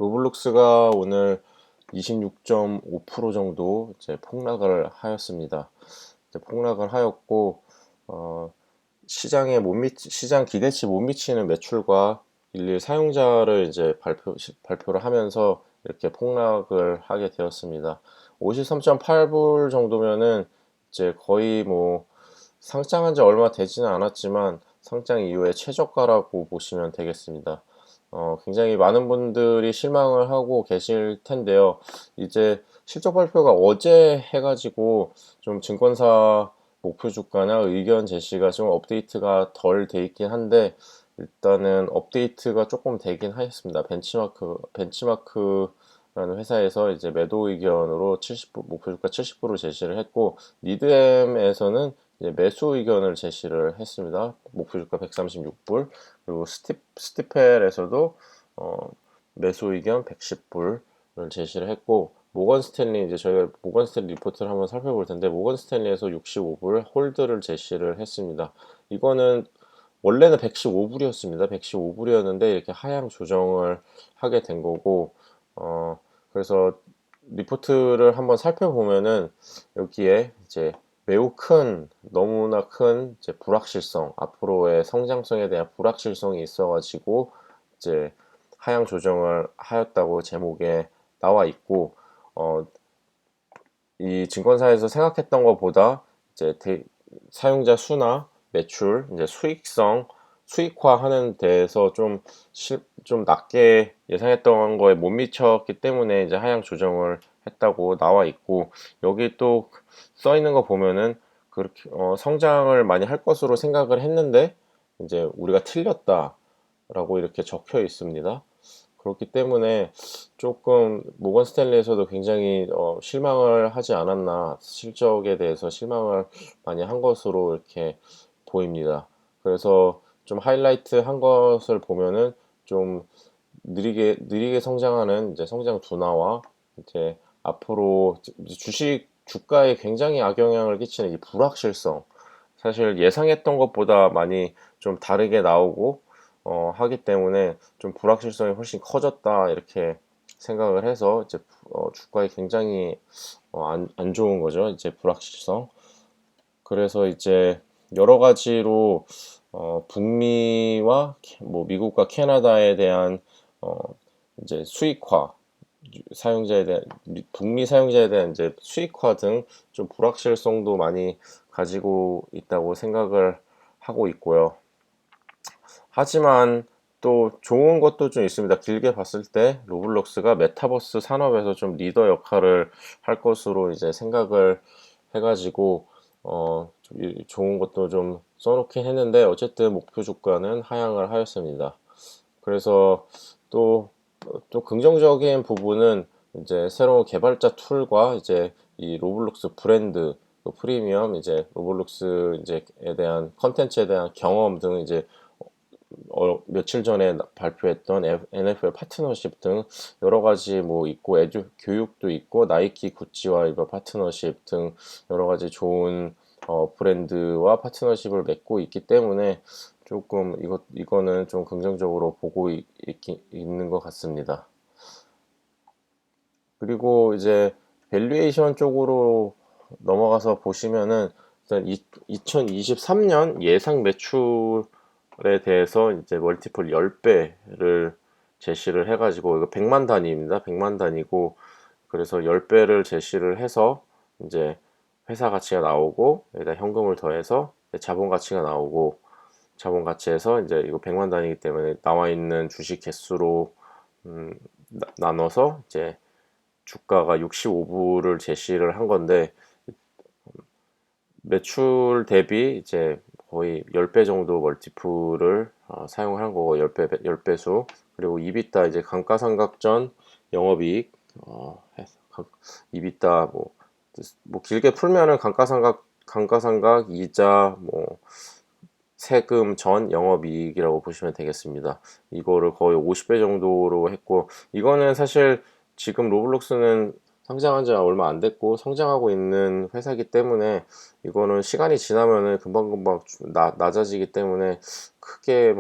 로블록스가 오늘 26.5% 정도 이제 폭락을 하였습니다. 이제 폭락을 하였고, 어, 시장 기대치 못 미치는 매출과 일일 사용자를 이제 발표를 하면서 이렇게 폭락을 하게 되었습니다. 53.8불 정도면은 이제 거의 뭐 상장한 지 얼마 되지는 않았지만 상장 이후에 최저가라고 보시면 되겠습니다. 굉장히 많은 분들이 실망을 하고 계실 텐데요. 이제 실적 발표가 어제 해가지고 좀 증권사 목표 주가나 의견 제시가 좀 업데이트가 덜 돼 있긴 한데 일단은 업데이트가 조금 되긴 하였습니다. 벤치마크라는 회사에서 이제 매도 의견으로 70% 목표 주가 70% 제시를 했고 리드엠에서는 이제 매수 의견을 제시를 했습니다. 목표 주가 136불. 그리고 스티펠에서도 매수 의견 110불을 제시를 했고 모건 스탠리 이제 저희가 모건 스탠리 리포트를 한번 살펴볼 텐데 모건 스탠리에서 65불 홀드를 제시를 했습니다. 이거는 원래는 115불이었습니다. 115불이었는데 이렇게 하향 조정을 하게 된 거고 그래서 리포트를 한번 살펴보면은 여기에 이제 매우 큰 너무나 큰 이제 불확실성 앞으로의 성장성에 대한 불확실성이 있어가지고 이제 하향 조정을 하였다고 제목에 나와 있고 이 증권사에서 생각했던 것보다 이제 사용자 수나 매출, 이제 수익성, 수익화하는 데에서 좀 낮게 예상했던 거에 못 미쳤기 때문에 이제 하향 조정을 했다고 나와 있고 여기 또 써 있는 거 보면은 그렇게 성장을 많이 할 것으로 생각을 했는데 이제 우리가 틀렸다라고 이렇게 적혀 있습니다. 그렇기 때문에 조금 모건 스탠리에서도 굉장히 실망을 하지 않았나 실적에 대해서 실망을 많이 한 것으로 이렇게 보입니다. 그래서 좀 하이라이트 한 것을 보면은 좀 느리게 성장하는 이제 성장 둔화와 이제 앞으로 주식 주가에 굉장히 악영향을 끼치는 이 불확실성 사실 예상했던 것보다 많이 좀 다르게 나오고 하기 때문에 좀 불확실성이 훨씬 커졌다 이렇게 생각을 해서 이제 주가에 굉장히 안 좋은 거죠. 이제 불확실성. 그래서 이제 여러 가지로 북미와 뭐 미국과 캐나다에 대한 어, 이제 수익화 사용자에 대한 북미 사용자에 대한 이제 수익화 등 좀 불확실성도 많이 가지고 있다고 생각을 하고 있고요. 하지만 또 좋은 것도 좀 있습니다. 길게 봤을 때 로블록스가 메타버스 산업에서 좀 리더 역할을 할 것으로 이제 생각을 해가지고 좀 좋은 것도 좀 써놓긴 했는데 어쨌든 목표 주가는 하향을 하였습니다. 그래서 또, 또 긍정적인 부분은 이제 새로운 개발자 툴과 이제 이 로블록스 브랜드 또 프리미엄 이제 로블록스 이제에 대한 컨텐츠에 대한 경험 등 이제 며칠 전에 발표했던 NFL 파트너십 등 여러 가지 뭐 있고 교육도 있고 나이키 구찌와 이거 파트너십 등 여러 가지 좋은 브랜드와 파트너십을 맺고 있기 때문에 조금 이거는 좀 긍정적으로 보고 있는 것 같습니다. 그리고 이제 밸류에이션 쪽으로 넘어가서 보시면은 일단 2023년 예상 매출에 대해서 이제 멀티플 10배를 제시를 해가지고 이거 100만 단위입니다. 100만 단위고 그래서 10배를 제시를 해서 이제 회사 가치가 나오고 여기다 현금을 더해서 자본 가치가 나오고 자본 가치에서 이제 이거 100만 단위이기 때문에 나와 있는 주식 개수로 나눠서 이제 주가가 65불을 제시를 한 건데 매출 대비 이제 거의 10배 정도 멀티플을 사용한 거고 10배수 그리고 이비타 이제 감가상각전 영업이익 이비타 뭐 길게 풀면은 감가상각 이자 뭐 세금 전 영업이익이라고 보시면 되겠습니다. 이거를 거의 50배 정도로 했고 이거는 사실 지금 로블록스는 상장한 지 얼마 안 됐고 성장하고 있는 회사이기 때문에 이거는 시간이 지나면은 금방금방 낮아지기 때문에 크게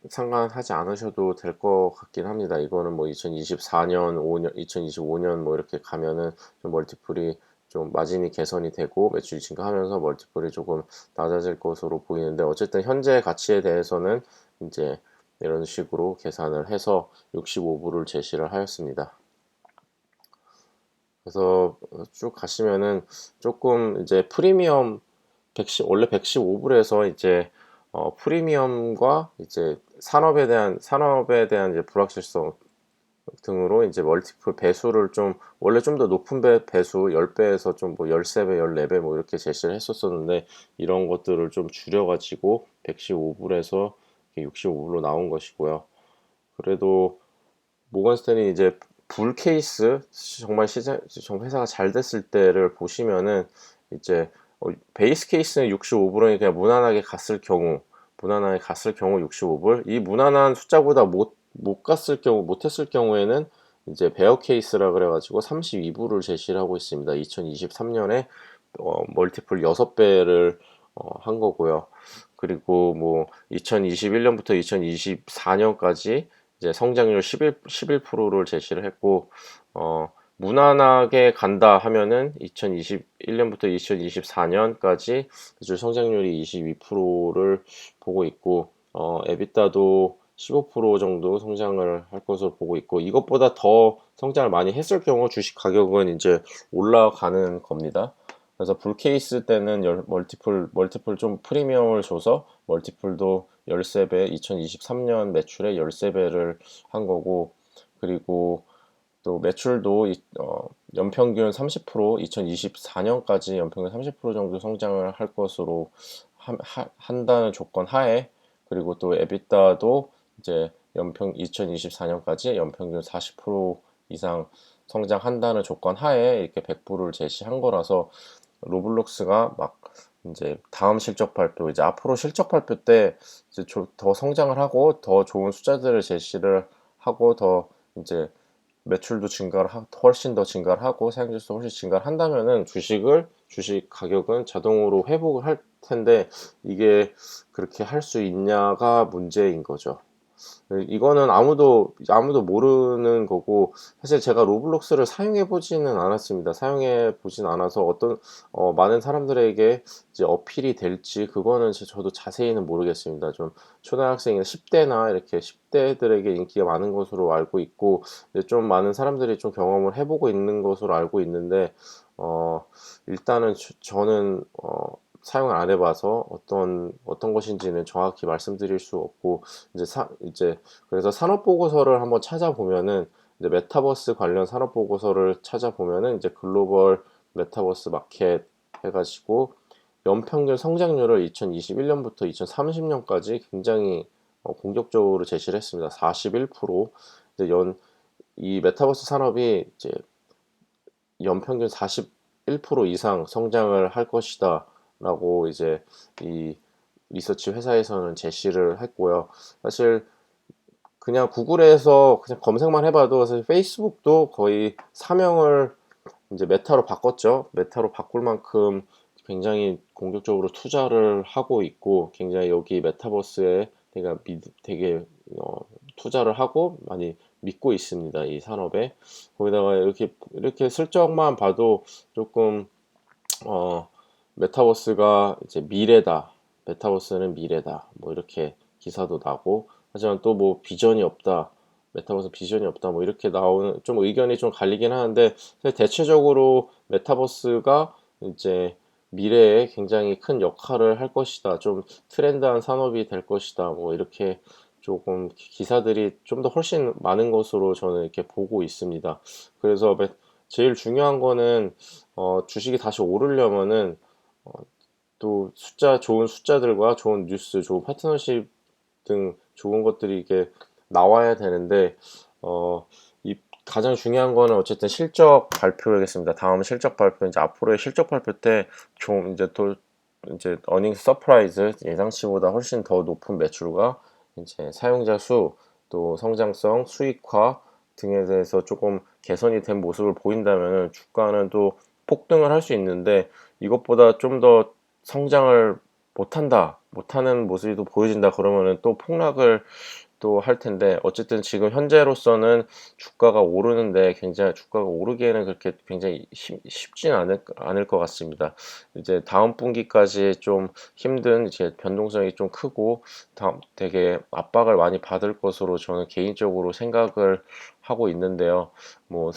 상관하지 않으셔도 될 것 같긴 합니다. 이거는 뭐 2024년, 5년, 2025년 뭐 이렇게 가면은 좀 멀티플이 좀 마진이 개선이 되고 매출이 증가하면서 멀티플이 조금 낮아질 것으로 보이는데, 어쨌든 현재 가치에 대해서는 이제 이런 식으로 계산을 해서 65불을 제시를 하였습니다. 그래서 쭉 가시면은 조금 이제 프리미엄 110, 원래 115불에서 이제 프리미엄과 이제 산업에 대한 이제 불확실성 등으로 이제 멀티플 배수를 좀, 원래 좀 더 높은 배수 10배에서 좀 뭐 13배, 14배 뭐 이렇게 제시를 했었었는데, 이런 것들을 좀 줄여가지고 115불에서 65불로 나온 것이고요. 그래도 모건 스탠리 이제 불 케이스, 정말 정말 회사가 잘 됐을 때를 보시면은 이제 베이스 케이스는 65불은 그냥 무난하게 갔을 경우 65불, 이 무난한 숫자보다 못했을 경우에는 이제 베어 케이스라 그래가지고 32불을 제시를 하고 있습니다. 2023년에 멀티플 6배를 한 거고요. 그리고 뭐 2021년부터 2024년까지 이제 성장률 11%를 제시를 했고, 무난하게 간다 하면은 2021년부터 2024년까지 매출 성장률이 22%를 보고 있고, 에비타도 15% 정도 성장을 할 것으로 보고 있고, 이것보다 더 성장을 많이 했을 경우 주식 가격은 이제 올라가는 겁니다. 그래서 불 케이스 때는 멀티플 좀 프리미엄을 줘서 멀티플도 13배, 2023년 매출의 13배를 한 거고, 그리고 또 매출도 연평균 30%, 2024년까지 연평균 30% 정도 성장을 할 것으로 한다는 조건 하에, 그리고 또 에비타도 이제 2024년까지 연평균 40% 이상 성장한다는 조건 하에 이렇게 100불을 제시한 거라서, 로블록스가 막 이제 다음 실적 발표, 이제 앞으로 실적 발표 때 이제 더 성장을 하고 더 좋은 숫자들을 제시를 하고, 더 이제 매출도 훨씬 더 증가를 하고 사용자수도 훨씬 증가를 한다면은 주식 가격은 자동으로 회복을 할 텐데, 이게 그렇게 할 수 있냐가 문제인 거죠. 이거는 아무도 모르는 거고, 사실 제가 로블록스를 사용해 보지는 않았습니다. 사용해 보진 않아서 많은 사람들에게 이제 어필이 될지, 그거는 저도 자세히는 모르겠습니다. 좀 초등학생이나 10대나 이렇게 10대들에게 인기가 많은 것으로 알고 있고, 좀 많은 사람들이 좀 경험을 해보고 있는 것으로 알고 있는데, 일단은 저는 사용을 안 해봐서 어떤 것인지는 정확히 말씀드릴 수 없고, 이제 그래서 산업 보고서를 한번 찾아보면은, 이제 메타버스 관련 산업 보고서를 찾아보면은 이제 글로벌 메타버스 마켓 해가지고 연평균 성장률을 2021년부터 2030년까지 굉장히 공격적으로 제시를 했습니다. 41%. 이제 이 메타버스 산업이 이제 연평균 41% 이상 성장을 할 것이다 라고 이제 이 리서치 회사에서는 제시를 했고요. 사실 그냥 구글에서 그냥 검색만 해봐도, 사실 페이스북도 거의 사명을 이제 메타로 바꿨죠. 메타로 바꿀 만큼 굉장히 공격적으로 투자를 하고 있고, 굉장히 여기 메타버스에 되게 투자를 하고 많이 믿고 있습니다. 이 산업에. 거기다가 이렇게 슬쩍만 봐도 조금 어 메타버스가 이제 미래다, 메타버스는 미래다, 뭐 이렇게 기사도 나고, 하지만 또 뭐 비전이 없다, 메타버스 비전이 없다, 뭐 이렇게 나오는, 좀 의견이 좀 갈리긴 하는데, 대체적으로 메타버스가 이제 미래에 굉장히 큰 역할을 할 것이다, 좀 트렌드한 산업이 될 것이다, 뭐 이렇게 조금 기사들이 좀 더 훨씬 많은 것으로 저는 이렇게 보고 있습니다. 그래서 제일 중요한 거는 주식이 다시 오르려면은 어, 또 좋은 숫자들과 좋은 뉴스, 좋은 파트너십 등 좋은 것들이 이게 나와야 되는데, 이 가장 중요한 거는 어쨌든 실적 발표겠습니다. 다음 실적 발표, 이제 앞으로의 실적 발표 때 좀 이제 어닝 서프라이즈, 예상치보다 훨씬 더 높은 매출과 이제 사용자 수, 또 성장성, 수익화 등에 대해서 조금 개선이 된 모습을 보인다면 주가는 또 폭등을 할 수 있는데, 이것보다 좀 더 성장을 못한다, 못하는 모습이 또 보여진다 그러면은 또 폭락을 또 할 텐데, 어쨌든 지금 현재로서는 주가가 오르는데, 굉장히 주가가 오르기에는 그렇게 굉장히 쉽진 않을 것 같습니다. 이제 다음 분기까지 좀 힘든, 이제 변동성이 좀 크고 다음 되게 압박을 많이 받을 것으로 저는 개인적으로 생각을 하고 있는데요. 뭐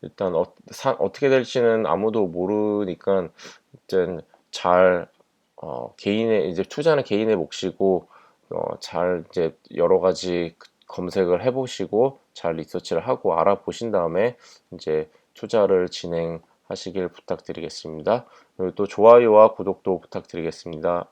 일단 어떻게 될지는 아무도 모르니까, 일단 잘 개인의, 이제 투자는 개인의 몫이고, 잘 이제 여러 가지 검색을 해보시고 잘 리서치를 하고 알아보신 다음에 이제 투자를 진행하시길 부탁드리겠습니다. 그리고 또 좋아요와 구독도 부탁드리겠습니다.